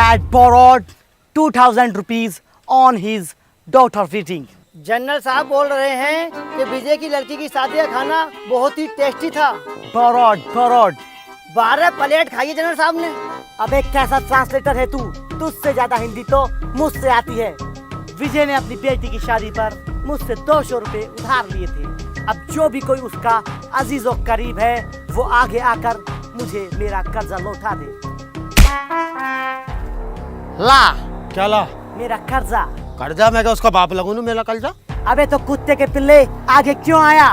had borrowed 2,000 rupees on his daughter wedding. General साहब बोल रहे हैं कि विजय की लड़की की शादी का खाना बहुत ही टेस्टी था। Borrowed. 12 प्लेट खाई जनरल साहब ने। अबे कैसा ट्रांसलेटर है तू? तुझसे ज्यादा हिंदी तो मुझसे आती है। विजय ने अपनी बेटी की शादी पर मुझसे 200 रुपए उधार लिए थे। अब जो भी कोई उसका अजीजो करीब है वो आगे आकर मुझे मेरा कर्जा लौटा दे। ला क्या ला? मेरा कर्जा। कर्जा? मैं क्या उसका बाप लगूं ना मेरा कर्जा? अबे तो कुत्ते के पिल्ले आगे क्यों आया?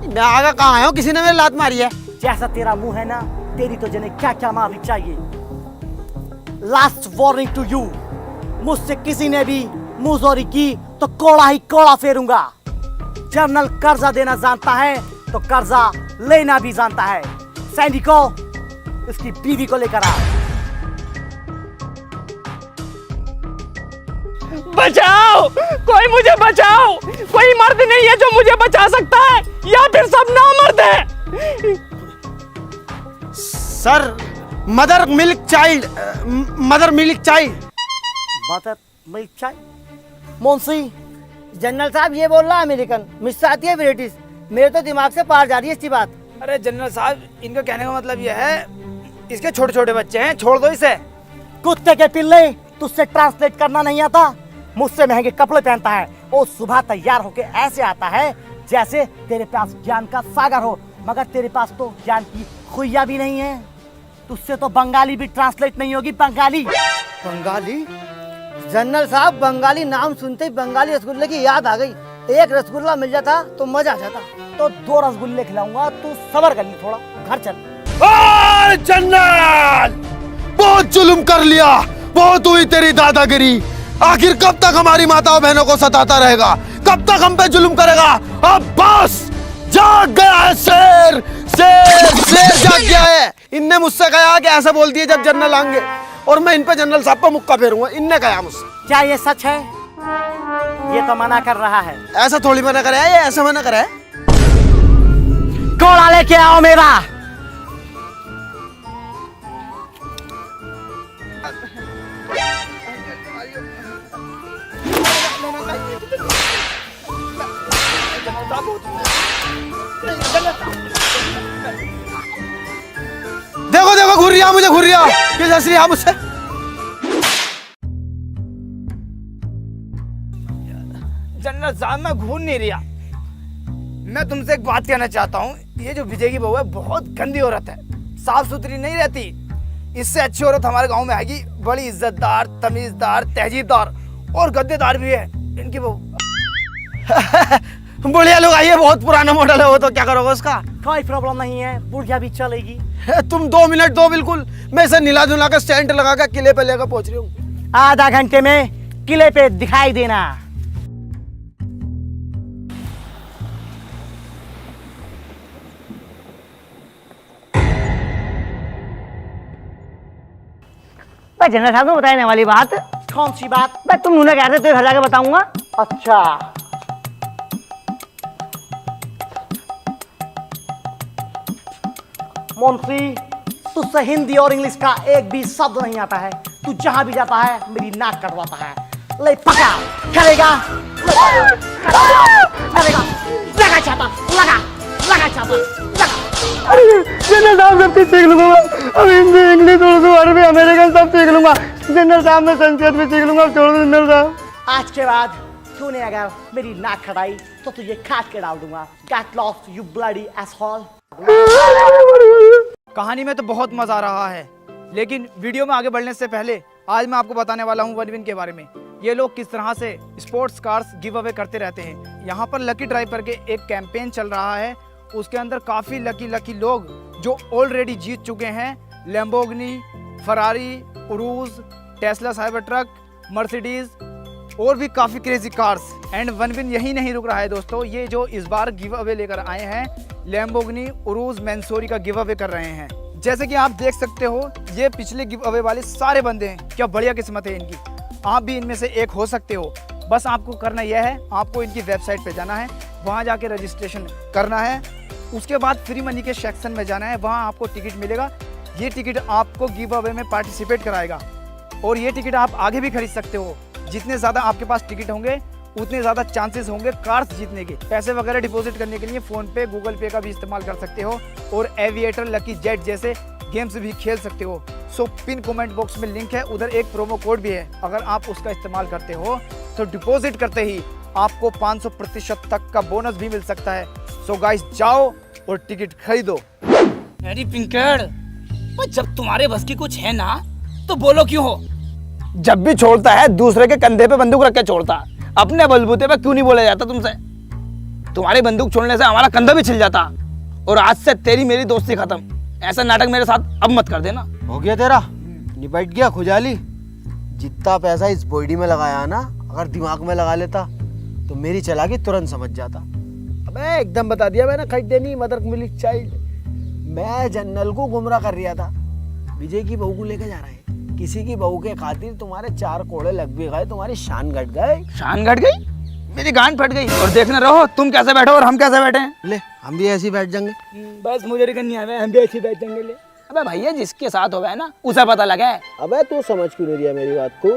मैं आगे कहाँ आया हूँ? किसी ने मेरी लात मारी है। जैसा तेरा मुंह है ना, तेरी तो जने क्या क्या मारनी चाहिए। लास्ट वार्निंग टू यू, मुझसे किसी ने भी मुंहजोरी की तो कोड़ा ही कोड़ा फेरूंगा। जनरल कर्जा देना जानता है तो कर्जा लेना भी जानता है। सैनिकों, इसकी बीवी को लेकर आ। बचाओ, कोई मुझे बचाओ। कोई मर्द नहीं है जो मुझे बचा सकता है, या फिर सब नामर्द है। Sir, mother milk child. Mother milk चाय। मुंशी, जनरल साहब ये बोल रहा है अमेरिकन, मुझसे आती है ब्रिटिश। मेरे तो दिमाग से पार जा रही है इसकी बात। अरे जनरल साहब, इनका कहने का मतलब यह है, इसके छोटे छोटे बच्चे हैं, छोड़ दो इसे। कुत्ते के पिल्ले, तुझसे ट्रांसलेट करना नहीं आता? मुझसे महंगे कपड़े पहनता है और सुबह तैयार होके ऐसे आता है जैसे तेरे पास ज्ञान का सागर हो, मगर तेरे पास तो ज्ञान की खुइया भी नहीं है। तुझसे तो बंगाली भी ट्रांसलेट नहीं होगी। बंगाली? जनरल साहब, बंगाली नाम सुनते ही बंगाली रसगुल्ले की याद आ गई। एक रसगुल्ला मिल जाता तो मजा आ जाता। तो 2 रसगुल्ले खिलाऊंगा, तू सबर कर ले थोड़ा, घर चल। जनरल, बहुत जुल्म कर लिया, बहुत हुई तेरी दादागिरी। आखिर कब तक हमारी माताओं बहनों को सताता रहेगा? कब तक हम पे जुल्म करेगा? अब बस, जाग गया है शेर। शेर जाग गया है। इनने मुझसे कहा कि ऐसा बोल दिए जब जनरल आएंगे, और मैं इन पे जनरल साहब पे मुक्का फेरूंगा। इनने कहा मुझसे। क्या ये सच है? ये तो मना कर रहा है। ऐसा थोड़ी मना करे है, ये ऐसा मना करे है। कोड़ा लेके आओ मेरा। देखो देखो, घूर रहा मुझे, घूर रहा। किस असली है मुझसे? जनरल साहब, मैं घूर नहीं रहा। मैं तुमसे एक बात कहना चाहता हूँ। ये जो विजय की बहू है, बहुत गंदी औरत है, साफ सुथरी नहीं रहती। इससे अच्छी औरत हमारे गांव में आएगी, बड़ी इज्जतदार, तमीजदार, तहजीबदार और गद्देदार भी है इनकी बहू। बुढ़िया लोग आइए, बहुत पुराना मॉडल है वो, तो क्या करोगे उसका? कोई प्रॉब्लम नहीं है, बुढ़िया भी चलेगी। तुम 2 मिनट दो, बिल्कुल। मैं इसे नीला धुला कर स्टैंड लगा कर किले पे लेकर पहुंच रही हूँ। आधा घंटे में किले पे दिखाई देना। जनरल साहब को बताने वाली बात। कौन सी बात? मैं तुम उन्हें कहते तो घर जाके बताऊंगा। अच्छा, मुंशी, तुझसे हिंदी और इंग्लिश का एक भी शब्द नहीं आता है। तू जहां भी जाता है मेरी नाक कटवाता है। ले पका, करेगा, करेगा, लगा छापा, लगा छापा, लगा। जनरल साहब, सब कुछ सीख लूंगा। अब हिंदी, इंग्लिश, उर्दू, अरबी, अमेरिकन सब सीख लूंगा। जनरल साहब, मैं संस्कृत भी सीख लूंगा। छोड़ दो जनरल साहब। आज के बाद तूने अगर मेरी नाक खटाई तो तुझे काट के डाल दूंगा। Get lost, you bloody asshole। कहानी में तो बहुत मजा आ रहा है, लेकिन वीडियो में आगे बढ़ने से पहले आज मैं आपको बताने वाला हूँ वनविन के बारे में। ये लोग किस तरह से स्पोर्ट्स कार्स गिव अवे करते रहते हैं। यहाँ पर लकी ड्राइव करके एक कैंपेन चल रहा है, उसके अंदर काफ़ी लकी लोग जो ऑलरेडी जीत चुके हैं Lamborghini, Ferrari, Urus, Tesla Cybertruck, Mercedes और भी काफ़ी क्रेजी कार्स। एंड वनविन यही नहीं रुक रहा है दोस्तों, ये जो इस बार गिव अवे लेकर आए हैं लैम्बोर्गिनी उरूज मैंसोरी का गिव अवे कर रहे हैं। जैसे कि आप देख सकते हो, ये पिछले गिव अवे वाले सारे बंदे हैं। क्या बढ़िया किस्मत है इनकी, आप भी इनमें से एक हो सकते हो। बस आपको करना यह है, आपको इनकी वेबसाइट पे जाना है, वहाँ जाके रजिस्ट्रेशन करना है, उसके बाद फ्री मनी के सेक्शन में जाना है, वहाँ आपको टिकट मिलेगा। ये टिकट आपको गिव अवे में पार्टिसिपेट कराएगा। और ये टिकट आप आगे भी खरीद सकते हो। जितने ज़्यादा आपके पास टिकट होंगे उतने ज़्यादा चांसेस होंगे कार्स जीतने के। पैसे वगैरह डिपॉजिट करने के लिए फ़ोन पे, गूगल पे का भी इस्तेमाल कर सकते हो और एविएटर, लकी जेट जैसे गेम्स भी खेल सकते हो। सो पिन कमेंट बॉक्स में लिंक है, उधर एक प्रोमो कोड भी है। अगर आप उसका इस्तेमाल करते हो तो डिपॉजिट करते ही आपको 500% तक का बोनस भी मिल सकता है। सो गाइस जाओ और टिकट खरीदो। अरे पिंकड़, पर जब तुम्हारे बस की कुछ है ना तो बोलो क्यों हो? जब भी छोड़ता है दूसरे के कंधे पे बंदूक रख के छोड़ता, अपने बलबूते पे क्यों नहीं बोला जाता तुमसे? तुम्हारी बंदूक छोड़ने से हमारा कंधा भी छिल जाता। और आज से तेरी मेरी दोस्ती खत्म। ऐसा नाटक मेरे साथ अब मत कर देना। हो गया तेरा, निपट गया खुजाली। जितना पैसा इस बॉडी में लगाया ना, अगर दिमाग में लगा लेता तो मेरी चालाकी तुरंत समझ जाता। अबे एकदम बता दिया मैंने, खरीदे नहीं मदर मिल्क चाइल्ड। मैं जनरल को गुमराह कर रहा था, विजय की बहू को लेके जा रहा है। किसी की बहू के खातिर तुम्हारे 4 कोड़े लग भी गए, तुम्हारी शान घट गए। शान घट गई, मेरी गांड फट गई। और देखने रहो तुम कैसे बैठो और हम कैसे बैठे हैं। ले हम भी ऐसे ही बैठ जाएंगे। बस मुझे नहीं आवे, हम भी ऐसे बैठेंगे। ले अबे भैया, जिसके साथ हो गया ना उसे पता लगा है। अबे तू समझ क्यों नहीं रहा मेरी बात को?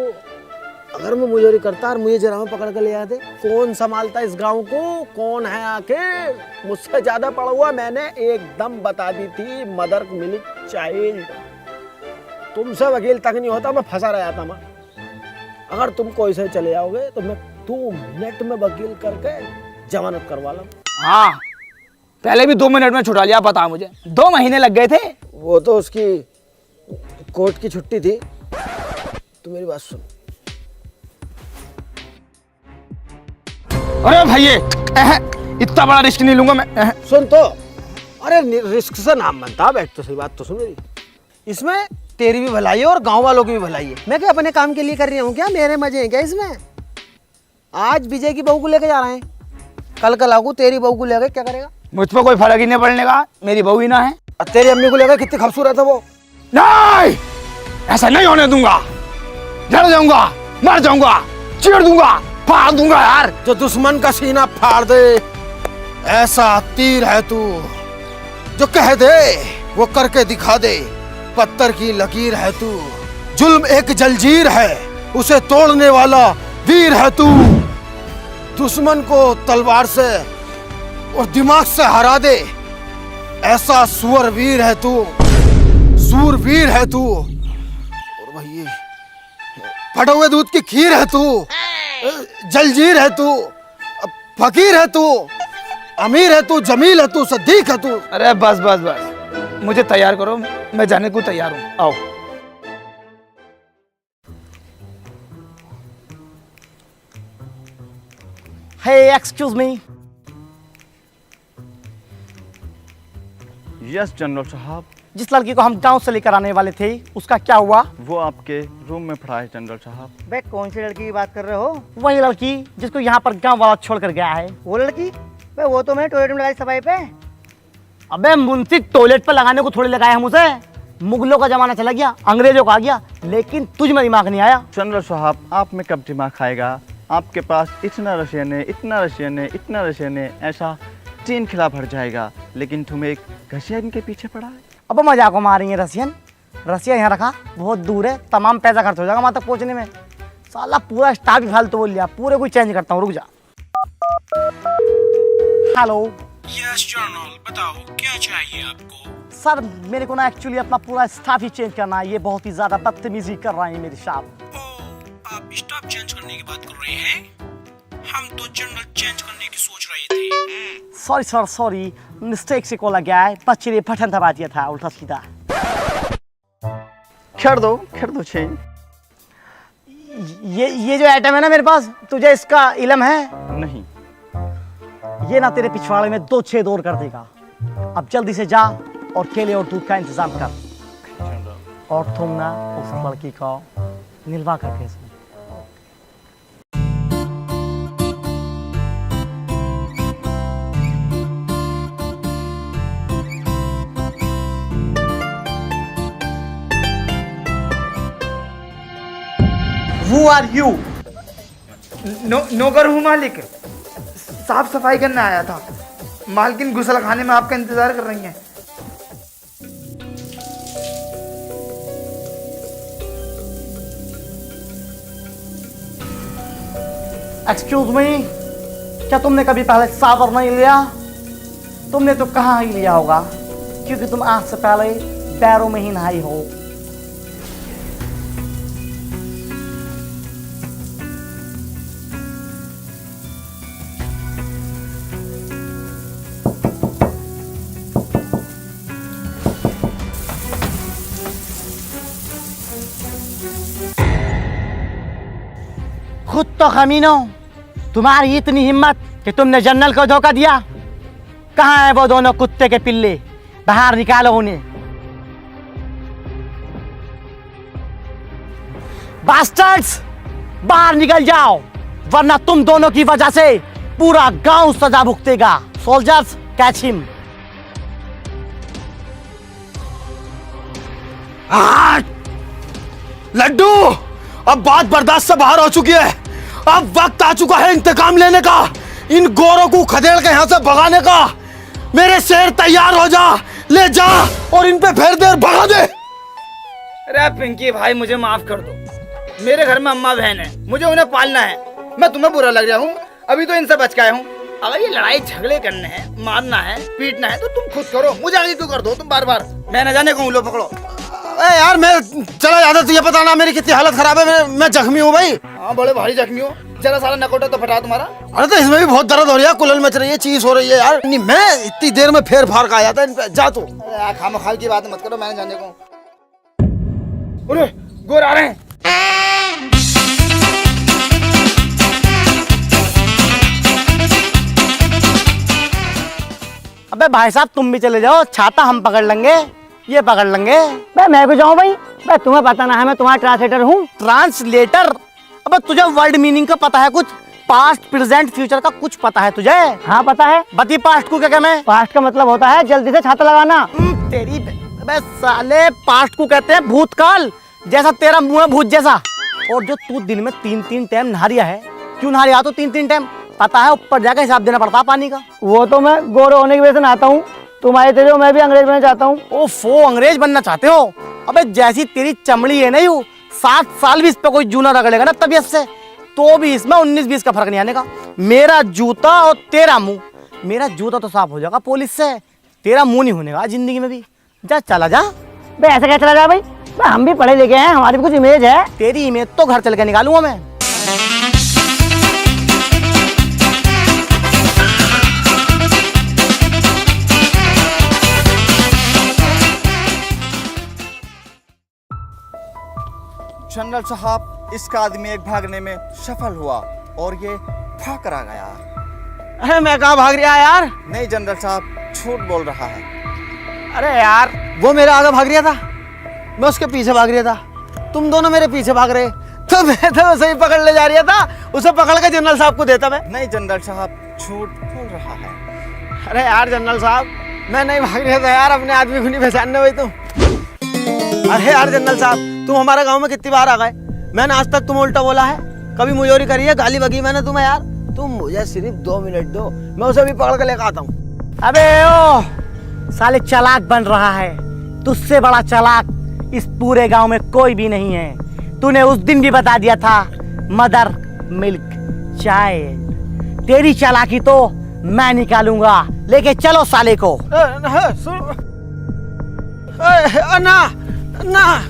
अगर मैं मुझे करता और मुझे जरा में पकड़ कर ले आते, कौन संभालता इस गांव को? कौन है आखिर? मुझसे ज्यादा पढ़ा हुआ मैंने एकदम बता दी थी, मदर मिल्क चाइल्ड। तुमसे वकील तक नहीं होता, मैं फंसा रह जाता। मैं अगर तुम कोई से चले जाओगे तो मैं 2 मिनट में वकील करके जमानत करवा लूं। हाँ, पहले भी 2 मिनट में छुड़ा लिया, पता मुझे 2 महीने लग गए थे। वो तो उसकी कोर्ट की छुट्टी थी। तू मेरी बात सुन। अरे भैया, इतना बड़ा रिस्क नहीं लूंगा मैं। सुन तो, अरे रिस्क से नाम बनता। बैठ तो सही बात तो सुन मेरी। इसमें तेरी भी भलाई है और गांव वालों की भी भलाई है। मैं क्या अपने काम के लिए कर रही हूँ क्या? मेरे मजे हैं क्या इसमें? आज विजय की बहू को लेके जा रहे हैं, कल लागू तेरी बहू को लेकर क्या करेगा? मुझ पर कोई फर्क ही नहीं पड़ने का, मेरी बहू ही ना है। और तेरी अम्मी को लेकर कितनी खूबसूरत है वो। नहीं, ऐसा नहीं होने दूंगा। जल जाऊंगा, मर जाऊंगा, चीर दूंगा, फाड़ दूंगा यार। जो दुश्मन का सीना फाड़ दे, ऐसा तीर है तू। जो कह दे वो करके दिखा दे, पत्थर की लकीर है तू। जुल्म एक जंजीर है, उसे तोड़ने वाला वीर है तू। दुश्मन को तलवार से और दिमाग से हरा दे, ऐसा सूरवीर है तू। सूरवीर है तू। और वही फटे हुए दूध की खीर है तू। जलजीर है तू, फकीर है तू, अमीर है तू, जमील है तू, सदीक है तू। अरे बस बस बस, मुझे तैयार करो, मैं जाने को तैयार हूँ। आओ। Hey, excuse me. Yes general साहब। जिस लड़की को हम गांव से लेकर आने वाले थे उसका क्या हुआ? वो आपके रूम में पड़ा है जनरल साहब। बे कौन सी लड़की की बात कर रहे हो? वही लड़की जिसको यहाँ पर गांव वाला छोड़ कर गया है। वो लड़की? बे वो तो मैंने टॉयलेट में लगाई सफाई पे। अबे मुंशी, टॉयलेट पे लगाने को थोड़ी लगाया हम उसे। मुगलों का जमाना चला गया, अंग्रेजों का आ गया, लेकिन तुझ में दिमाग नहीं आया। जनरल साहब, आप में कब दिमाग खाएगा? आपके पास इतना रशियन है, इतना रशियन है, इतना रशियन है, ऐसा 3 खिला भर जाएगा, लेकिन तुम्हें एक घसिया इनके पीछे पड़ा है। अब मजाक को मार रही है रसियन। रसिया यहाँ रखा, बहुत दूर है, तमाम पैसा खर्च हो जाएगा वहाँ तक पहुँचने में। साला पूरा स्टाफ ही फालतू बोल लिया, पूरे को चेंज करता हूँ, रुक जा। हेलो। यस जनरल, बताओ क्या चाहिए आपको? सर मेरे को ना एक्चुअली अपना पूरा स्टाफ ही चेंज करना है। ये बहुत ही ज्यादा बदतमीजी कर रहे हैं मेरे साथ। आप स्टाफ चेंज करने की बात कर रहे हैं? हम तो जनरल चेंज करने की सोच रहे थे। सॉरी सर, सॉरी, मिस्टेक से कॉल गया है। बच्चे ने पठन दबा दिया था उल्टा सीधा। कर दो चेंज। ये जो आइटम है ना मेरे पास, तुझे इसका इल्म है? नहीं। ये ना तेरे पिछवाड़े में 2 छेद और कर देगा। अब जल्दी से जा और केले और दूध का इंतजाम कर। और तुम ना उस लड़की को निलवा कर भेज। Who are you? नौकर हूँ मालिक, साफ सफाई करने आया था। मालकिन गुसल खाने में आपका इंतजार कर रही हैं। एक्सक्यूज मी, क्या तुमने कभी पहले सावर नहीं लिया? तुमने तो कहाँ ही लिया होगा, क्योंकि तुम आज से पहले पैरों में ही नहाई हो। खुद तो खमीनो, तुम्हारी इतनी हिम्मत कि तुमने जनरल को धोखा दिया। कहाँ है वो दोनों कुत्ते के पिल्ले? बाहर निकालो उन्हें। बास्टर्ड्स, बाहर निकल जाओ, वरना तुम दोनों की वजह से पूरा गांव सजा भुगतेगा। Soldiers, catch him. लड्डू, अब बात बर्दाश्त से बाहर हो चुकी है। अब वक्त आ चुका है इंतकाम लेने का, इन गोरों को खदेड़ के यहाँ से भगाने का। मेरे शेर तैयार हो जा, ले जा और इन पे फेर देर भगा दे। अरे पिंकी भाई, मुझे माफ कर दो। मेरे घर में अम्मा बहन है, मुझे उन्हें पालना है। मैं तुम्हें बुरा लग रहा हूँ, अभी तो इनसे बच के आया हूँ। अगर ये लड़ाई झगड़े करने हैं, मारना है, पीटना है तो तुम खुद करो, मुझे आगे क्यों कर दो तुम बार बार। मैं न जाने कहूँ, लो पकड़ो। अरे यार, मैं चला जाता, तुझे पता ना मेरी कितनी हालत खराब है। मैं जख्मी हूँ भाई। हाँ, बड़े भारी जख्मी हो। जरा सारा नकोटा तो फटा तुम्हारा। अरे तो इसमें भी बहुत दर्द हो रही है, कुलल मच रही है, चीज हो रही है यार। नहीं, मैं इतनी देर में फेर फार का आया था इन पे। जा तू। खामखाल की बात मत करो, मैंने जाने को। अरे गोर आ रहे हैं। अबे भाई साहब, तुम भी चले जाओ, छाता हम पकड़ लेंगे, ये पकड़ लेंगे। मैं भी जाऊं भाई? तुम्हें पता ना है मैं तुम्हारा ट्रांसलेटर हूँ। ट्रांसलेटर? अबे तुझे वर्ड मीनिंग का पता है कुछ? पास्ट, प्रेजेंट, फ्यूचर का कुछ पता है तुझे? हाँ पता है। बती पास्ट को क्या कहना है? पास्ट का मतलब होता है जल्दी से छाता लगाना। तेरी अबे साले, पास्ट को कहते हैं भूतकाल, जैसा तेरा मुंह है भूत जैसा। और जो तू दिन में 3-3 टाइम नहा रिया है, क्यों नहा रिया? तो 3-3 टाइम पता है, ऊपर जाकर हिसाब देना पड़ता है पानी का। वो तो मैं गोरे होने की वजह से नहाता हूँ। तुम्हारे तेरे मैं भी अंग्रेज बनना चाहता हूँ। ओफो, अंग्रेज बनना चाहते हो? अबे जैसी तेरी चमड़ी है ना, यू 7 साल भी इस पे कोई जूना रगड़ेगा ना तबीयत से, तो भी इसमें 19-20 का फर्क नहीं आने का। मेरा जूता और तेरा मुंह, मेरा जूता तो साफ हो जाएगा पुलिस से, तेरा मुंह नहीं होने का जिंदगी में भी। जा, चला जा। बे ऐसे क्या चला जा भाई? हम भी पढ़े लिखे हैं, हमारी भी कुछ इमेज है। तेरी इमेज तो घर चल के निकालूंगा मैं। जनरल साहब, इसका आदमी एक भागने में सफल हुआ और ये भाग कर आ गया। अरे मैं कहाँ भाग रहा यार? नहीं जनरल साहब, झूठ बोल रहा है। अरे यार, वो मेरे आगे भाग रहा था, मैं उसके पीछे भाग रहा था। तुम दोनों मेरे पीछे भाग रहे, तो मैं तो उसे ही पकड़ ले जा रहा था। उसे पकड़ के जनरल साहब को देता मैं। नहीं जनरल साहब, झूठ बोल रहा है। अरे यार जनरल साहब, मैं नहीं भाग रहा था यार, अपने आदमी को नहीं पहचानने भाई तुम। अरे यार जनरल साहब, तुम हमारे गांव में कितनी बार आ गए, मैंने आज तक तुम उल्टा बोला है, कभी मुजोरी करी है, गाली बगी मैंने तुम्हें यार। तुम मुझे सिर्फ 2 मिनट दो, मैं उसे भी पकड़ के लेकर आता हूँ। अबे ओ साले, चालाक बन रहा है। तुझसे बड़ा चालाक इस पूरे गांव में कोई भी नहीं है। तूने उस दिन भी बता दिया था, मदर मिल्क चाइल्ड। तेरी चालाकी तो मैं निकालूंगा, लेके चलो साले को। ना ना,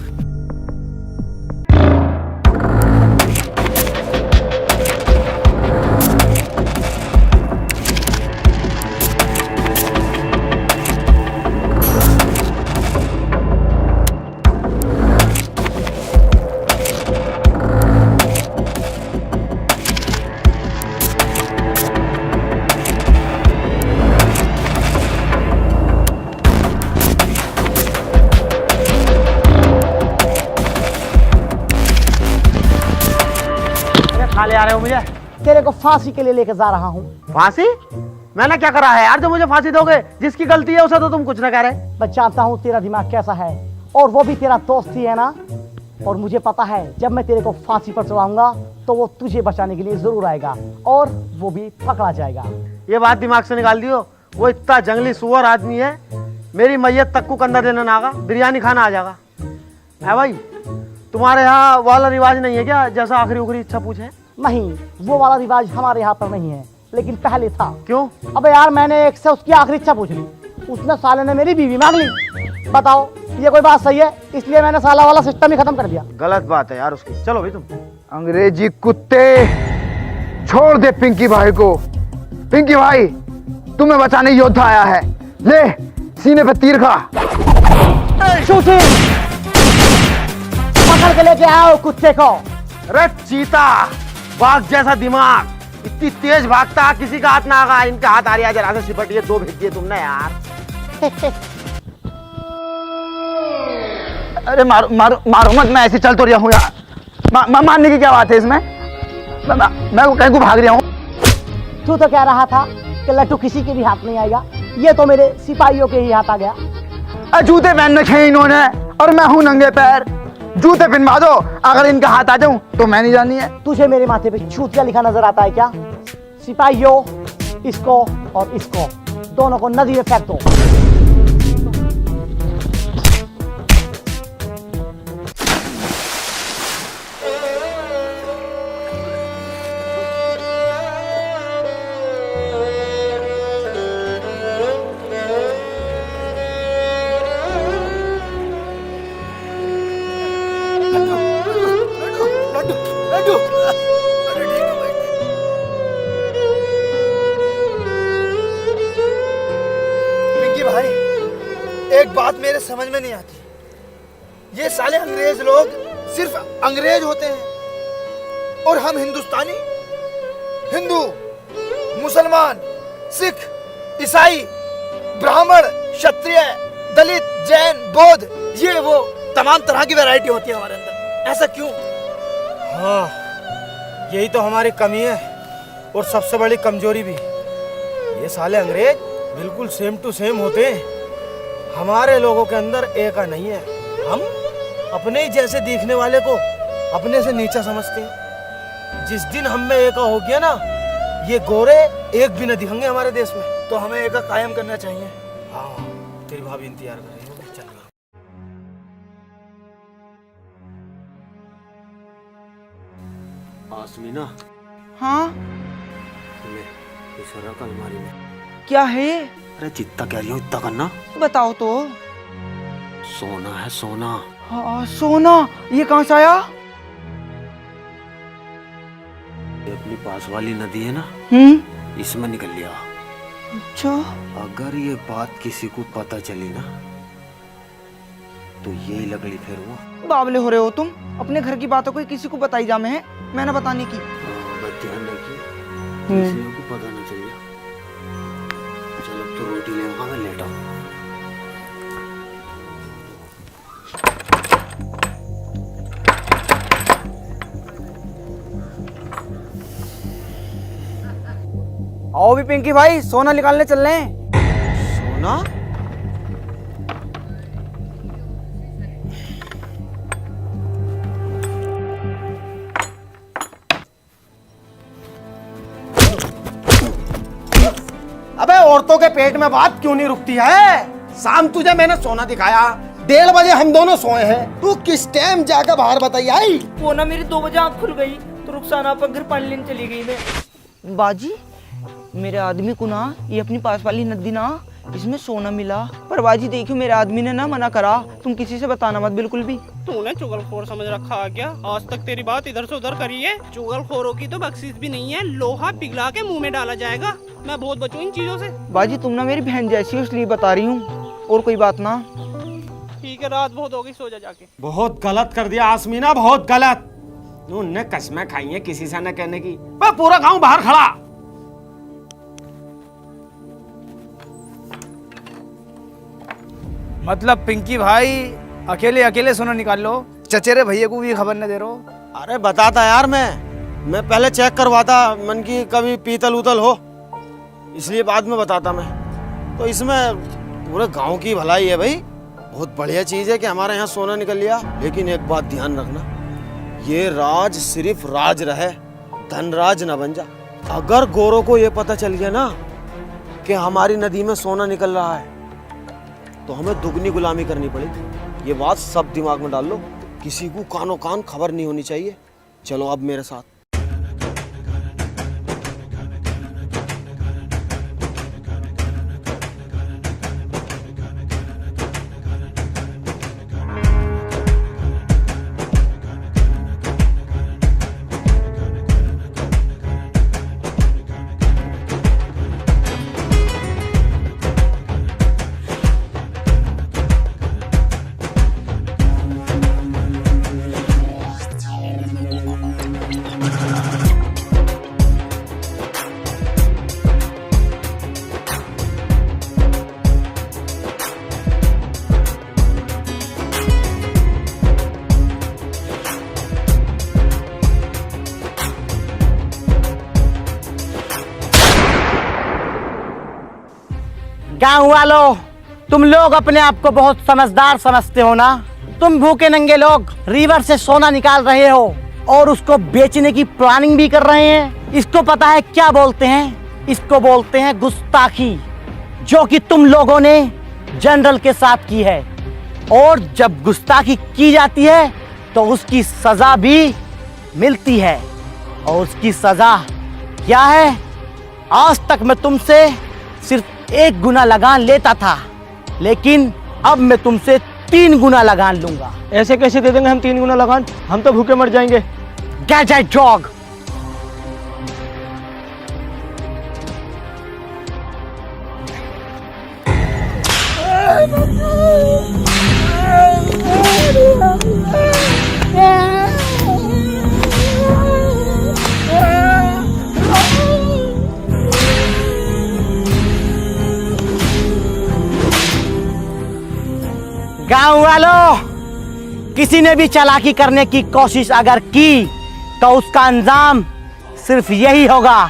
खा ले आ रहे हो मुझे? तेरे को फांसी के लिए लेके जा रहा हूँ। फांसी? मैंने क्या करा है यार जो मुझे फांसी दोगे? जिसकी गलती है उसे तो तुम कुछ ना कह रहे। मैं जानता हूँ तेरा दिमाग कैसा है, और वो भी तेरा दोस्त ही है ना। और मुझे पता है जब मैं तेरे को फांसी पर चढ़ाऊंगा तो वो तुझे बचाने के लिए जरूर आएगा, और वो भी पकड़ा जाएगा। ये बात दिमाग से निकाल दियो। वो इतना जंगली सुअर आदमी है, मेरी मैयत तक को कंधा देना ना आगा, बिरयानी खाना आ जाएगा। है भाई, तुम्हारे यहाँ वाला रिवाज नहीं है क्या, जैसा आखिरी उखरी इच्छा पूछे? नहीं, वो वाला रिवाज हमारे यहाँ पर नहीं है, लेकिन पहले था। क्यों? अबे यार, मैंने एक से उसकी आखिरी इच्छा पूछ ली, उसने साले ने मेरी बीवी मांग ली। बताओ, ये कोई बात सही है? इसलिए मैंने साला वाला सिस्टम ही खत्म कर दिया। गलत बात है यार उसकी। चलो भाई तुम। अंग्रेजी कुत्ते, छोड़ दे पिंकी भाई को। पिंकी भाई, तुम्हें बचाने योद्धा आया है, ले सीने पे तीर खा। शूटिंग पकड़ के लेके आओ कुत्ते को। अरे चीता, बाघ जैसा दिमाग, इतनी तेज भागता, किसी का हाथ ना आगा। इनका हाथ आ रहा है, जरा से सिपटिए। 2 भेज दिए तुमने यार। अरे मारो मारो मारो मत, मैं ऐसे चल तो रहा हूँ यार। मारने की क्या बात है इसमें? मैं कहीं को भाग रहा हूँ। तू तो कह रहा था कि लट्टू किसी के भी हाथ नहीं आएगा, ये तो मेरे सिपाहियों के ही हाथ आ गया। जूते पहन रखे हैं इन्होंने और मैं हूँ नंगे पैर। जूते पहनवा दो, अगर इनका हाथ आ जाऊं तो मैं नहीं जानी है। तुझे मेरे माथे पे छूतिया लिखा नजर आता है क्या? सिपाहियों, इसको और इसको दोनों को नदी में फेंक दो। पिंकी भाई, एक बात मेरे समझ में नहीं आती, ये साले अंग्रेज लोग सिर्फ अंग्रेज होते हैं और हम हिंदुस्तानी, हिंदू, मुसलमान, सिख, ईसाई, ब्राह्मण, क्षत्रिय, दलित, जैन, बौद्ध, ये वो तमाम तरह की वैरायटी होती है हमारे अंदर। ऐसा क्यों? हाँ, यही तो हमारी कमी है और सबसे बड़ी कमजोरी भी। ये साले अंग्रेज बिल्कुल सेम टू सेम होते हैं। हमारे लोगों के अंदर एक नहीं है। हम अपने ही जैसे दिखने वाले को अपने से नीचा समझते हैं। जिस दिन हम में एक हो गया ना, ये गोरे एक भी न दिखेंगे हमारे देश में। तो हमें एक कायम करना चाहिए। हाँ, तेरी भाभी इंतजार कर रही है। चल आसमीना, हाँ, इस रकम अलमारी में क्या है? अरे जितना कह रही हूँ इतना करना। बताओ तो। सोना है सोना। हाँ, सोना। ये कहाँ से आया? ये अपनी पास वाली नदी है ना, इसमें निकल लिया। अच्छा। अगर ये बात किसी को पता चली ना, तो यही लकड़ी फिर हुआ। बावले हो रहे हो तुम। अपने घर की बातों को किसी को बताई जा में है, मैंने बताने की। बस ध्यान रखिए, किसी को पता ना चलिए। चल अब तो रोटी ले आऊंगा, मैं लेटा हूँ। आओ भी पिंकी भाई, सोना निकालने चल रहे हैं। सोना? अबे औरतों के पेट में बात क्यों नहीं रुकती है? शाम तुझे मैंने सोना दिखाया, 1:30 बजे हम दोनों सोए हैं। तू किस टाइम जाकर बाहर बताई आई? वो ना मेरी 2 बजे आँख खुल गई तो रुखसाना पर घर पानी लेने चली गई मैं। बाजी, मेरे आदमी को ना ये अपनी पास वाली नदी ना, इसमें सोना मिला। पर बाजी देखियो, मेरे आदमी ने ना मना करा, तुम किसी से बताना मत बिल्कुल भी। तूने चुगलखोर समझ रखा है क्या? आज तक तेरी बात इधर से उधर करी है। चुगलखोरों की तो बख्शीश भी नहीं है, लोहा पिघला के मुंह में डाला जाएगा। मैं बहुत बचूं इन चीजों से। बाजी तुम ना मेरी बहन जैसी हो, इसलिए बता रही हूँ, और कोई बात ना। ठीक है, रात बहुत हो गई, सो जा जाके। बहुत गलत कर दिया आसमीना, बहुत गलत। उनने कसमें खाई है किसी से न कहने की। पूरा गांव बाहर खड़ा। मतलब पिंकी भाई अकेले अकेले सोना निकाल लो, चचेरे भैया को भी खबर न दे रहो। अरे बताता यार, मैं पहले चेक करवाता मन की कभी पीतल उतल हो, इसलिए बाद में बताता मैं। तो इसमें पूरे गांव की भलाई है भाई। बहुत बढ़िया चीज है कि हमारे यहाँ सोना निकल लिया। लेकिन एक बात ध्यान रखना, ये राज सिर्फ राज रहे, धनराज न बन जा। अगर गोरों को ये पता चल गया ना कि हमारी नदी में सोना निकल रहा है, तो हमें दुगनी गुलामी करनी पड़ेगी। ये बात सब दिमाग में डाल लो, किसी को कानो कान खबर नहीं होनी चाहिए। चलो अब मेरे साथ। गांव वालों, तुम लोग अपने आप को बहुत समझदार समझते हो ना। तुम भूखे नंगे लोग रिवर से सोना निकाल रहे हो और उसको बेचने की प्लानिंग भी कर रहे हैं। इसको पता है क्या बोलते हैं? इसको बोलते हैं गुस्ताखी, जो कि तुम लोगों ने जनरल के साथ की है। और जब गुस्ताखी की जाती है तो उसकी सजा भी मिलती है। और उसकी सजा क्या है? आज तक मैं तुमसे सिर्फ 1 गुना लगान लेता था, लेकिन अब मैं तुमसे 3 गुना लगान लूंगा। ऐसे कैसे दे देंगे हम 3 गुना लगान? हम तो भूखे मर जाएंगे। Get that dog! गांव वालों, किसी ने भी चालाकी करने की कोशिश अगर की तो उसका अंजाम सिर्फ यही होगा।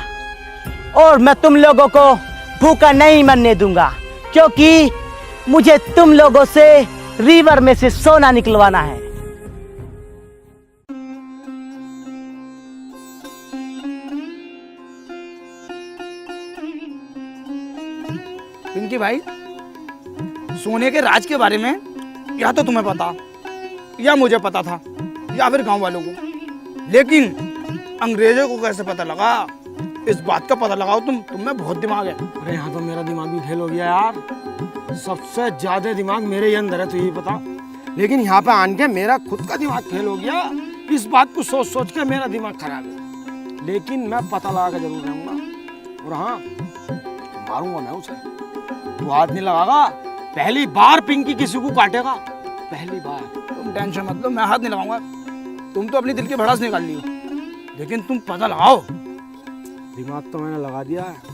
और मैं तुम लोगों को भूखा नहीं मरने दूंगा, क्योंकि मुझे तुम लोगों से रिवर में से सोना निकलवाना है। पिंकी भाई, सोने के राज के बारे में या तो तुम्हें पता या मुझे पता था या फिर गांव वालों को, लेकिन अंग्रेजों को कैसे पता लगा? इस बात का पता लगाओ तुम में बहुत दिमाग है। अरे यहाँ तो मेरा दिमाग भी फेल हो गया यार। सबसे ज्यादा दिमाग मेरे ही अंदर है, तो यही पता। लेकिन यहाँ पे आन के मेरा खुद का दिमाग फेल हो गया। इस बात को सोच सोच के मेरा दिमाग खराब है। लेकिन मैं पता लगा के जरूर रहूंगा। और हाँ, मारूंगा मैं उसे। तू हाथ नहीं लगागा, पहली बार पिंकी किसी को काटेगा, पहली बार। तुम टेंशन मत लो, मैं हाथ नहीं लगाऊंगा। तुम तो अपनी दिल की भड़ास निकाल ली हो, लेकिन तुम पता लगाओ। दिमाग तो मैंने लगा दिया है।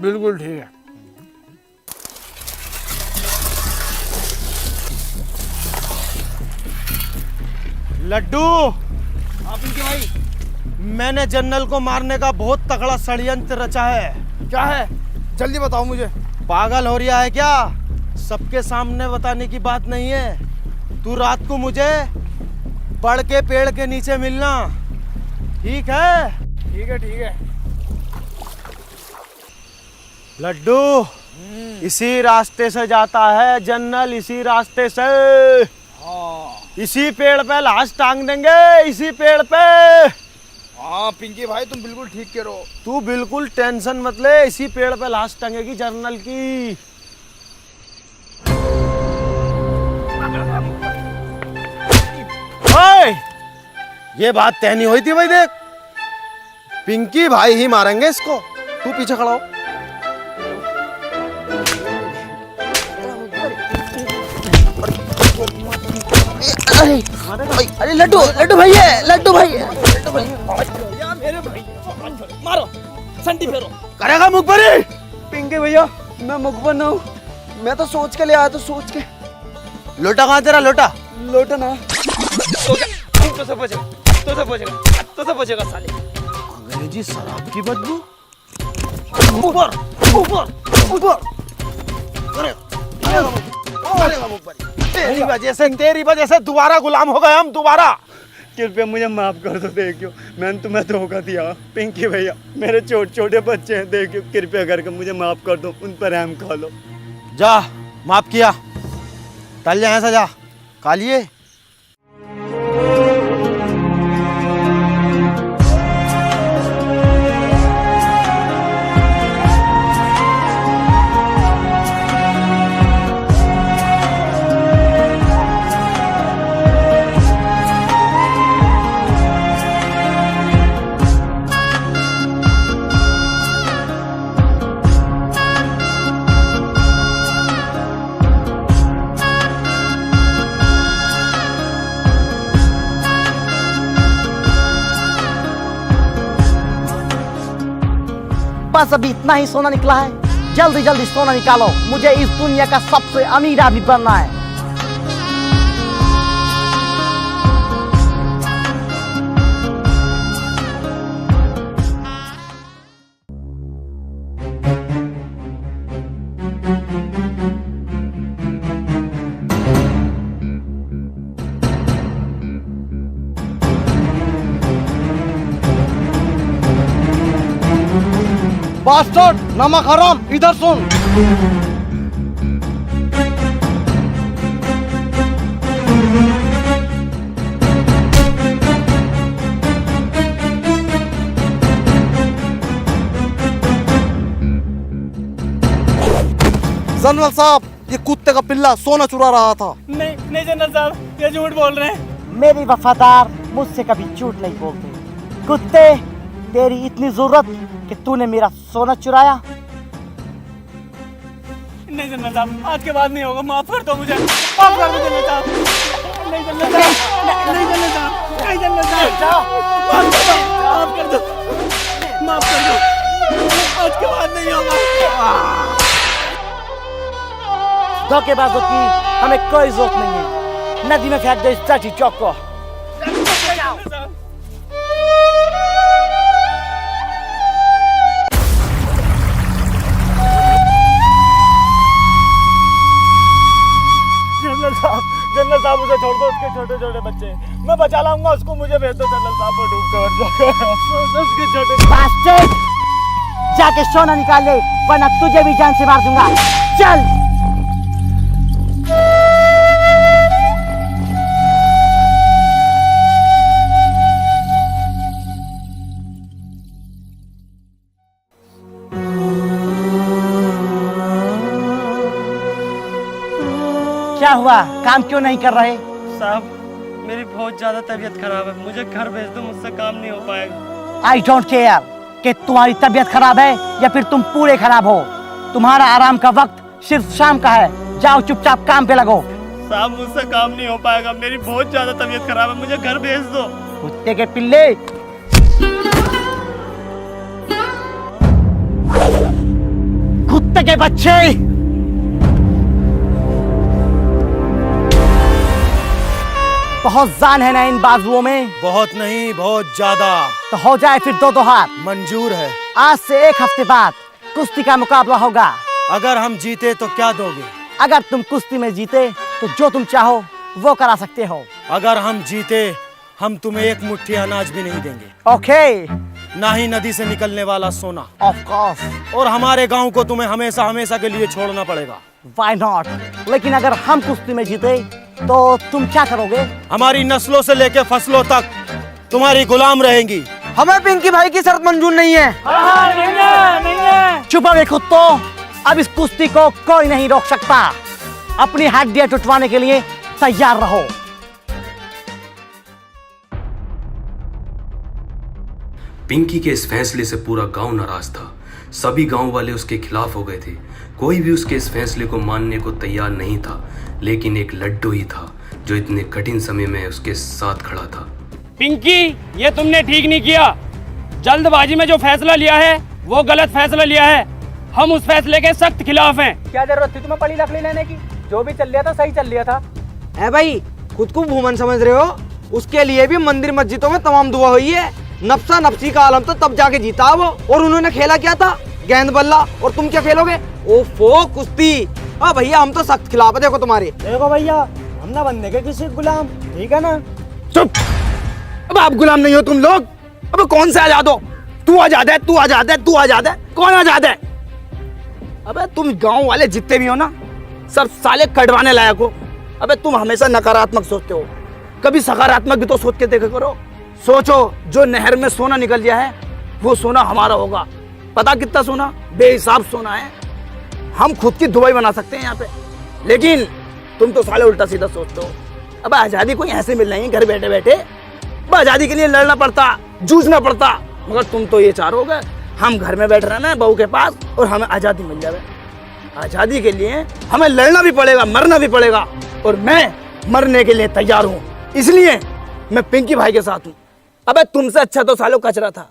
बिल्कुल ठीक है। लड्डू, आप इनके भाई, मैंने जनरल को मारने का बहुत तगड़ा षड्यंत्र रचा है। क्या है? जल्दी बताओ मुझे। पागल हो रहा है क्या? सबके सामने बताने की बात नहीं है। तू रात को मुझे बड़ के पेड़ के नीचे मिलना, ठीक है? ठीक है, ठीक है। लड्डू, इसी रास्ते से जाता है जनरल, इसी रास्ते से। इसी पेड़ पे लाश टांग देंगे, इसी पेड़ पे। हाँ पिंकी भाई, तुम बिल्कुल ठीक कह रहे हो। तू बिल्कुल टेंशन मत ले, इसी पेड़ पे लाश टंगेगी जनरल की। ओए, ये बात तय नहीं हुई थी भाई। देख, पिंकी भाई ही मारेंगे इसको। तू पीछे खड़ा हो। अरे लड्डू, लड्डू भैया, लड्डू भैया, मेरे भाई, मारो, संटी फेरो। करेगा मुखबरी? पिंकी भैया, मैं मुखबर ना हूँ, मैं तो सोच के ले आया, तो सोच के। लोटा कहाँ तेरा? लोटा लोटा ना। तो क्या? तो सब बचेगा साले। अंग्रेजी शराब की बदबू। ऊपर, ऊपर, ऊपर। करेगा मुखबरी। तेरी वजह से दोबारा गुलाम हो गए हम, दोबारा। कृपया मुझे माफ कर दो। देखियो, मैंने तुम्हें धोखा दिया। पिंकी भैया, मेरे छोटे छोटे बच्चे हैं, देखियो कृपया करके मुझे माफ कर दो, उन पर रहम खा लो। जा, माफ किया। टल जाए ऐसा, जा कालिए। बस अभी इतना ही सोना निकला है। जल्दी जल्दी सोना निकालो, मुझे इस दुनिया का सबसे अमीर आदमी बनना है। बास्टर्ड, नमक हराम, इधर सुन। जनरल साहब, ये कुत्ते का पिल्ला सोना चुरा रहा था। नहीं नहीं जनरल साहब, ये झूठ बोल रहे हैं। मेरी वफादार मुझसे कभी झूठ नहीं बोलते। कुत्ते, तेरी इतनी जरूरत कि तूने मेरा सोना चुराया? नहीं जनरल साहब, आज के बाद नहीं होगा, माफ कर दो मुझे, माफ कर दो जनरल साहब। नहीं जनरल साहब, नहीं जनरल साहब, नहीं जनरल साहब, माफ कर दो, माफ कर दो, आज के बाद नहीं होगा। धोखेबाजों की हमें कोई जरूरत नहीं है। नदी में फेंक दो इस चाची चौक को। जनरल साहब मुझे छोड़ दो, उसके छोटे छोटे बच्चे मैं बचा लाऊंगा, उसको मुझे भेज दो। जनरल साहब वो डूब कर उसके छोटे बास्टर्ड, जाके सोना निकाल ले, वरना तुझे भी जान से मार दूंगा। चल। क्या हुआ, काम क्यों नहीं कर रहे? साहब, मेरी बहुत ज्यादा तबीयत खराब है, मुझे घर भेज दो, मुझसे काम नहीं हो पाएगा। आई डोंट केयर कि तुम्हारी तबीयत खराब है या फिर तुम पूरे खराब हो। तुम्हारा आराम का वक्त सिर्फ शाम का है। जाओ चुपचाप काम पे लगो। साहब, मुझसे काम नहीं हो पाएगा, मेरी बहुत ज्यादा तबीयत खराब है, मुझे घर भेज दो। कुत्ते के पिल्ले, कुत्ते के बच्चे, बहुत जान है ना इन बाजुओं में? बहुत नहीं, बहुत ज्यादा। तो हो जाए फिर दो हाथ। मंजूर है। आज से 1 हफ्ते बाद कुश्ती का मुकाबला होगा। अगर हम जीते तो क्या दोगे? अगर तुम कुश्ती में जीते तो जो तुम चाहो वो करा सकते हो। अगर हम जीते, हम तुम्हें एक मुट्ठी अनाज भी नहीं देंगे। ओके। ना ही नदी से निकलने वाला सोना। Of course. और हमारे गांव को तुम्हें हमेशा हमेशा के लिए छोड़ना पड़ेगा। Why not? लेकिन अगर हम कुश्ती में जीते तो तुम क्या करोगे? हमारी नस्लों से लेकर फसलों तक तुम्हारी गुलाम रहेंगी। हमें पिंकी भाई की शर्त मंजूर नहीं है। नहीं है। चुप रहे कुत्तों, अब इस कुश्ती को कोई नहीं रोक सकता। अपनी हड्डियां टुटवाने के लिए तैयार रहो। पिंकी के इस फैसले से पूरा गांव नाराज था। सभी गांव वाले उसके खिलाफ हो गए थे। कोई भी उसके इस फैसले को मानने को तैयार नहीं था, लेकिन एक लड्डू ही था जो इतने कठिन समय में उसके साथ खड़ा था। पिंकी, ये तुमने ठीक नहीं किया। जल्दबाजी में जो फैसला लिया है वो गलत फैसला लिया है। हम उस फैसले के सख्त खिलाफ हैं। क्या जरूरत थी तुम्हें पड़ी लकड़ी लेने की? जो भी चल लिया था सही चल लिया था। है भाई, खुद को भूमन समझ रहे हो? उसके लिए भी मंदिर मस्जिदों में तमाम दुआ हुई है। नफ्सा नफ्सी का आलम तो तब जाके जीता वो। और उन्होंने खेला क्या था? गेंद बल्ला। और तुम क्या खेलोगे? ओफो, कुश्ती। हाँ भैया, हम तो सख्त खिलाफ है। देखो तुम्हारे। देखो भैया, हम ना बनने के किसी गुलाम, ठीक है ना? चुप। अब आप गुलाम नहीं हो तुम लोग। अब कौन से आजाद हो? तू आजाद है, तू आजाद है, तू आजाद है। कौन आजाद है? अबे तुम गांव वाले जितने भी हो ना, सब साले कटवाने लायक हो। अबे तुम हमेशा नकारात्मक सोचते हो, कभी सकारात्मक भी तो सोच के देखा करो। सोचो, जो नहर में सोना निकल गया है वो सोना हमारा होगा। पता कितना सोना? बेहिसाब सोना है। हम खुद की दुबई बना सकते हैं यहाँ पे, लेकिन तुम तो साले उल्टा सीधा सोचते हो। अब आजादी कोई ऐसे मिल रही है घर बैठे बैठे। अब आजादी के लिए लड़ना पड़ता, जूझना पड़ता। मगर तुम तो ये चाहोगे हम घर में बैठ रहना है बहू के पास और हमें आजादी मिल जाए। आजादी के लिए हमें लड़ना भी पड़ेगा, मरना भी पड़ेगा, और मैं मरने के लिए तैयार हूँ। इसलिए मैं पिंकी भाई के साथ हूँ। अबे तुमसे अच्छा तो सालों कचरा था।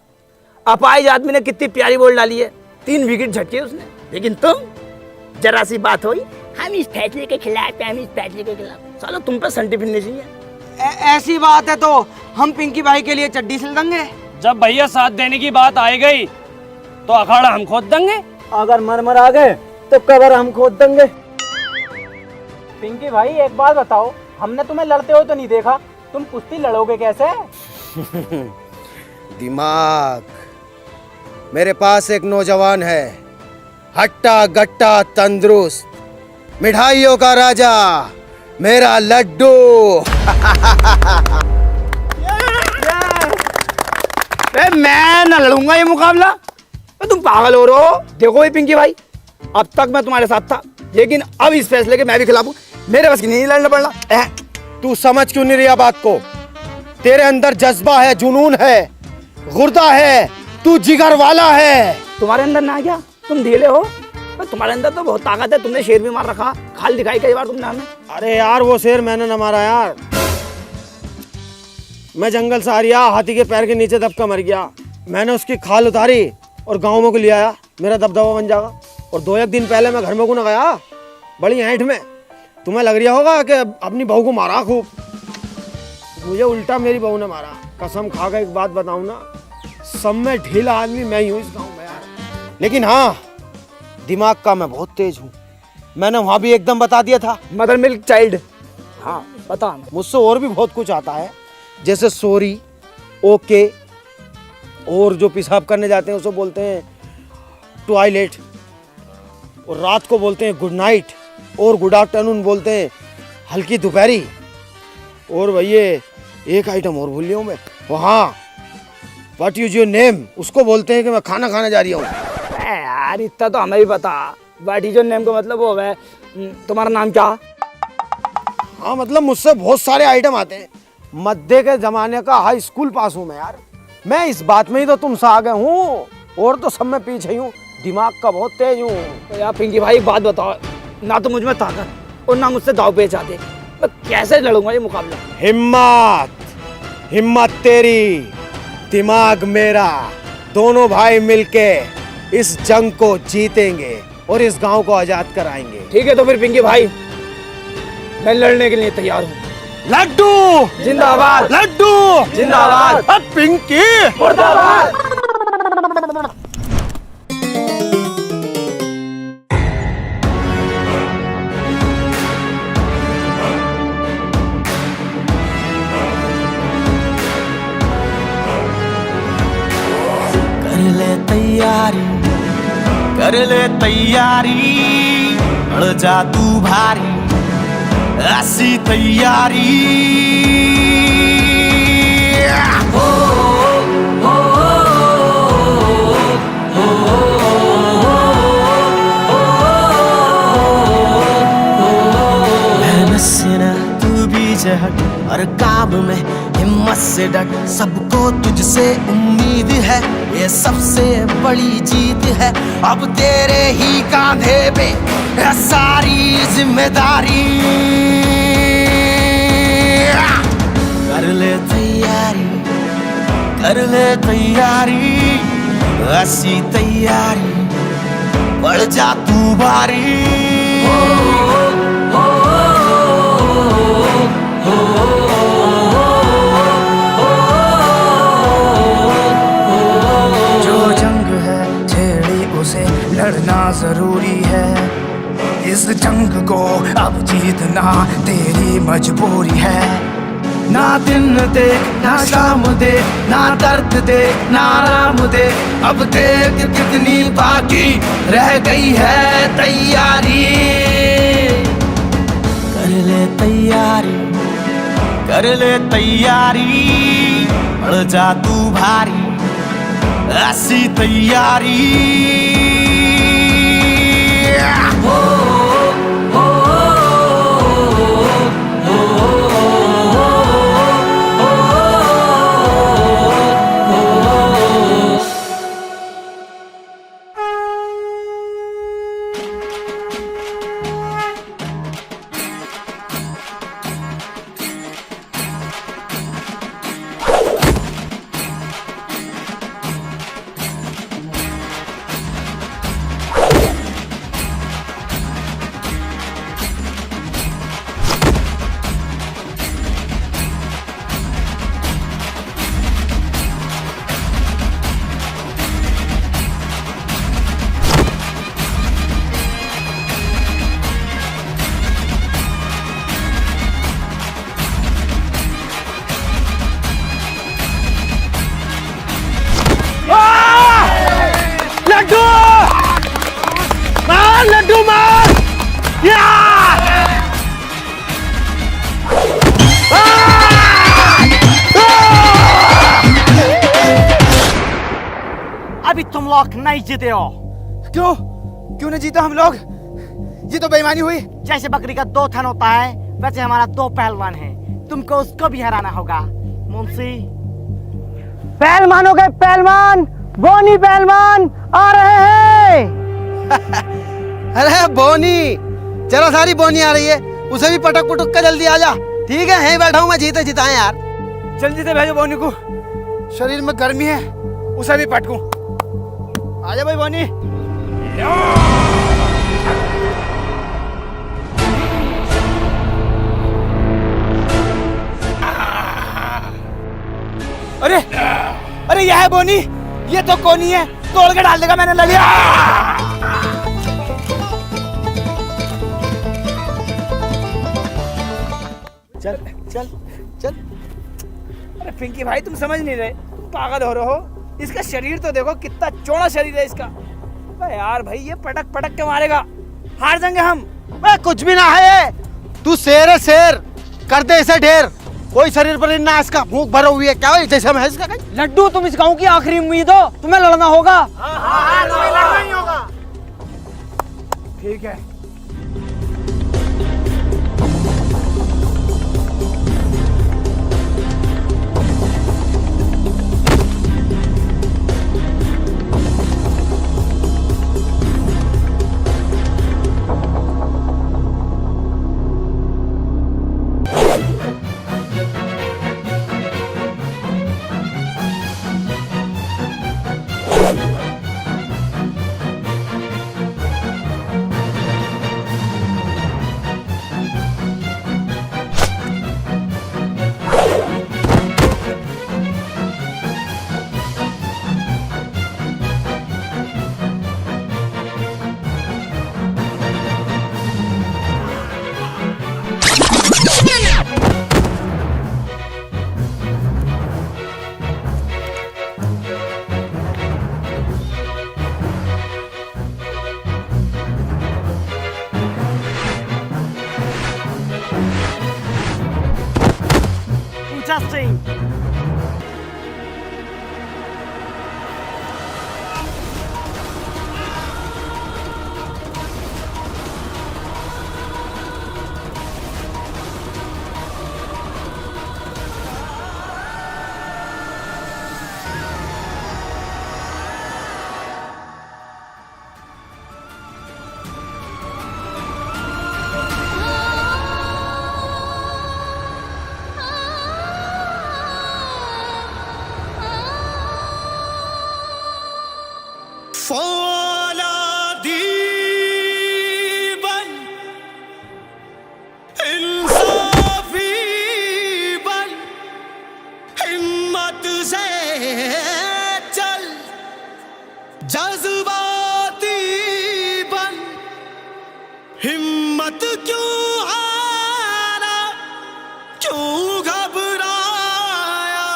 अपाहिज आदमी ने कितनी प्यारी बॉल डाली है, 3 विकेट झटके उसने। लेकिन तुम, जरा सी बात हुई, हम इस फैसले के खिलाफ हैं, हम इस फैसले के खिलाफ। सालों तुम पे संटी फिरनी चाहिए। ऐसी बात है तो हम पिंकी भाई के लिए चड्डी सिल देंगे। जब भैया साथ देने की बात आई गई तो अखाड़ा हम खोद देंगे। अगर मर आ गए तो कबर हम खोद देंगे। पिंकी भाई, एक बात बताओ, हमने तुम्हें लड़ते हो तो नहीं देखा, तुम कुश्ती लड़ोगे कैसे? दिमाग। मेरे पास एक नौजवान है, हट्टा गट्टा तंदुरुस्त, मिठाइयों का राजा, मेरा लड्डू। मैं ना लड़ूंगा ये मुकाबला। तुम पागल हो रहे हो। देखो ये पिंकी भाई, अब तक मैं तुम्हारे साथ था, लेकिन अब इस फैसले के मैं भी खिलाफ हूँ। मेरे बस की नहीं लड़ना पड़ना। तू समझ क्यों नहीं रही बात को? तेरे अंदर जज्बा है, जुनून है, गुर्दा है, तू जिगर वाला है। तुम्हारे अंदर ना क्या, तुम ढीले हो। तुम्हारे अंदर तो बहुत ताकत है, तुमने शेर भी मार रखा, खाल दिखाई कई बार तुमने हमें। अरे यार वो शेर मैंने न मारा यार, मैं जंगल से आ रिया, हाथी के पैर के नीचे दबका मर गया। मैंने उसकी खाल उतारी और गाँव में को ले आया, मेरा दबदबा बन जाएगा। और 2-1 दिन पहले मैं घर में को न गया, बड़ी ऐंठ में। तुम्हें लग रहा होगा कि अपनी बहू को मारा खूब, मुझे उल्टा मेरी बहू ने मारा। कसम खा कर एक बात बताऊं ना, सब में ढीला आदमी मैं ही हूँ इस गाँव में यार। लेकिन हाँ, दिमाग का मैं बहुत तेज हूँ। मैंने वहाँ भी एकदम बता दिया था, मदर मिल्क चाइल्ड। हाँ बता। मुझसे और भी बहुत कुछ आता है, जैसे सॉरी, ओके, और जो पेशाब करने जाते हैं उसे बोलते हैं टॉयलेट, और रात को बोलते हैं गुड नाइट, और गुड आफ्टरनून बोलते हैं हल्की दोपहरी। और भैया एक आइटम और भूल लिया हूँ मैं, वहाँ व्हाट इज योर नेम उसको बोलते हैं कि मैं खाना खाने जा रही हूँ। यार इतना तो हमें भी पता, व्हाट इज योर नेम का मतलब वो है तुम्हारा नाम क्या? हाँ मतलब मुझसे बहुत सारे आइटम आते हैं। मध्य के जमाने का हाई स्कूल पास हूँ मैं यार। मैं इस बात में ही तो तुमसे आगे हूँ, और तो सब में पीछे ही हूँ, दिमाग का बहुत तेज हूँ। तो यार पिंकी भाई एक बात बताओ, ना तो मुझ में ताकत और ना मुझसे दाव पेच आते, मैं कैसे लड़ूंगा ये मुकाबला? हिम्मत तेरी, दिमाग मेरा, दोनों भाई मिलके इस जंग को जीतेंगे और इस गांव को आजाद कराएंगे। ठीक है तो फिर पिंकी भाई, मैं लड़ने के लिए तैयार हूँ। लड्डू जिंदाबाद, लड्डू जिंदाबाद, पिंकी मुर्दाबाद। कर ले तैयारी, अड़ जा तू भारी, ऐसी तैयारी। मेहनत से ना तू भी झहट, हर काम में हिम्मत से डट, सबको तुझसे उम्मीद है, ये सबसे बड़ी जीत है। अब तेरे ही कांधे पे है सारी जिम्मेदारी। कर ले तैयारी, कर ले तैयारी, ऐसी तैयारी, बढ़ जा तू भारी। लड़ना जरूरी है, इस जंग को अब जीतना तेरी मजबूरी है। ना दिन दे ना शाम दे, ना दर्द दे ना आराम दे, अब देख कितनी बाकी रह गई है तैयारी। कर ले तैयारी, कर ले तैयारी, बढ़ जा तू भारी, ऐसी तैयारी। क्यों मार अभी तुम लोग नहीं जीते हो। क्यों क्यों नहीं जीता हम लोग? ये तो बेईमानी हुई। जैसे बकरी का 2 थन होता है वैसे हमारा 2 पहलवान है, तुमको उसको भी हराना होगा। मुंशी पहलवान हो गए पहलवान, बोनी पहलवान आ रहे हैं। अरे बोनी, जरा सारी बोनी आ रही है, उसे भी पटक पुटक कर जल्दी आ जा। ठीक है, यहीं बैठा हूँ मैं, जीते जिताए यार। जल्दी से भेजो बोनी को, शरीर में गर्मी है, उसे भी पटकूं। आजा भाई बोनी। अरे अरे यह है बोनी, ये तो कोनी है, तोड़ के डाल देगा मैंने ललिया। चल चल चल। अरे पिंकी भाई तुम समझ नहीं रहे, तुम पागल हो रहे हो। इसका शरीर तो देखो, कितना चौड़ा शरीर है इसका। अबे यार भाई ये पटक पटक के मारेगा, हार जाएंगे हम। कुछ भी ना है, तू शेर है शेर, कर दे इसे ढेर। कोई शरीर पर ना इसका भूख भरा हुई है, क्या है जैसे हम है इसका। लड्डू तुम इस गांव की आखिरी उम्मीद हो, तुम्हें लड़ना होगा। लड़ना ही होगा। ठीक है। Interesting. जज्बाती बन, हिम्मत क्यों हारा, क्यों घबराया,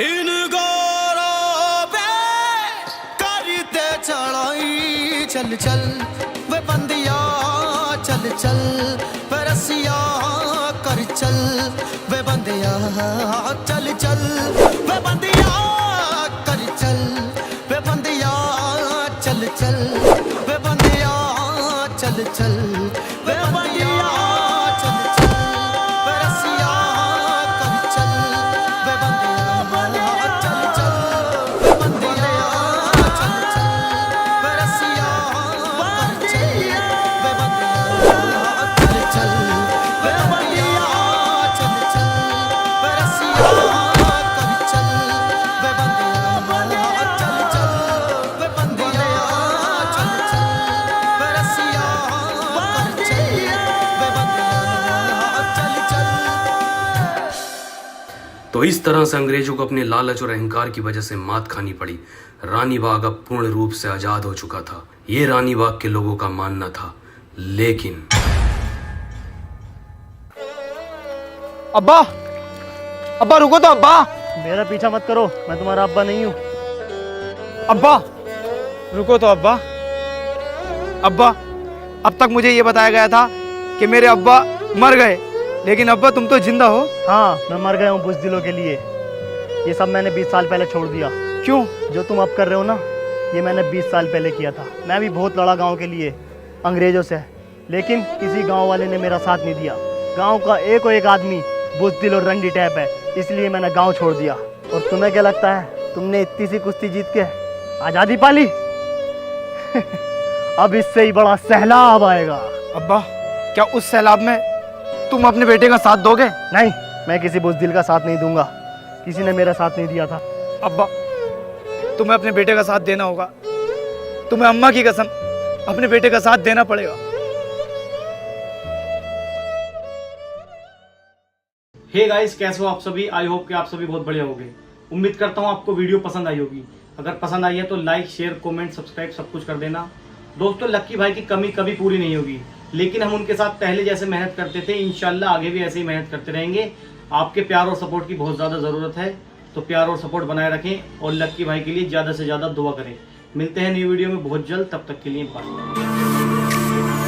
इन गौरों पे करते चढ़ाई। चल चल वे बंदिया, चल चल वे रसिया, कर चल वे बंदिया, चल चल वे बंदिया, कर चल वे बंदिया, चल चल वे बंदिया, चल चल वे बंदिया, चल चल वे रसिया, कर चल वे बंदिया, चल चल वे बंदिया, चल चल वे रसिया, कर चल वे बंदिया, चल चल वे बंदिया, चल चल वे रसिया, कर चल वे बंदिया, चल चल वे बंदिया, चल चल वे रसिया, कर चल वे बंदिया, चल चल। तो इस तरह से अंग्रेजों को अपने लालच और अहंकार की वजह से मात खानी पड़ी। रानी बाग अब पूर्ण रूप से आजाद हो चुका था, ये रानी बाग के लोगों का मानना था। लेकिन अब्बा, अब्बा रुको तो अब्बा। मेरा पीछा मत करो, मैं तुम्हारा अब्बा नहीं हूँ। अब्बा रुको तो अब्बा। अब्बा अब तक मुझे ये बताया गया था कि मेरे अब्बा मर गए, लेकिन अब्बा तुम तो जिंदा हो। हाँ, मैं मर गया हूँ बुज़दिलों के लिए। ये सब मैंने 20 साल पहले छोड़ दिया। क्यों? जो तुम अब कर रहे हो ना, ये मैंने 20 साल पहले किया था। मैं भी बहुत लड़ा गांव के लिए अंग्रेज़ों से, लेकिन किसी गांव वाले ने मेरा साथ नहीं दिया। गांव का एक आदमी बुज़दिल और रंडी टैप है, इसलिए मैंने गांव छोड़ दिया। और तुम्हें क्या लगता है, तुमने इतनी सी कुश्ती जीत के आज़ादी पाली? अब इससे ही बड़ा सैलाब आएगा। अब्बा, क्या उस सैलाब में तुम अपने बेटे का साथ दोगे? नहीं, मैं किसी बुज़दिल का साथ नहीं दूंगा। किसी ने मेरा साथ नहीं दिया था। अब्बा, तुम्हें अपने बेटे का साथ देना होगा। तुम्हें अम्मा की कसम अपने बेटे का साथ देना पड़ेगा। हे गाइस, कैसे हो आप सभी? आई होप कि आप सभी बहुत बढ़िया होंगे। उम्मीद करता हूँ आपको वीडियो पसंद आई होगी। अगर पसंद आई है तो लाइक, शेयर, कमेंट, सब्सक्राइब सब कुछ कर देना। दोस्तों, लक्की भाई की कमी कभी पूरी नहीं होगी, लेकिन हम उनके साथ पहले जैसे मेहनत करते थे, इंशाल्लाह आगे भी ऐसे ही मेहनत करते रहेंगे। आपके प्यार और सपोर्ट की बहुत ज़्यादा ज़रूरत है, तो प्यार और सपोर्ट बनाए रखें और लक्की भाई के लिए ज़्यादा से ज़्यादा दुआ करें। मिलते हैं न्यू वीडियो में बहुत जल्द, तब तक के लिए बाय।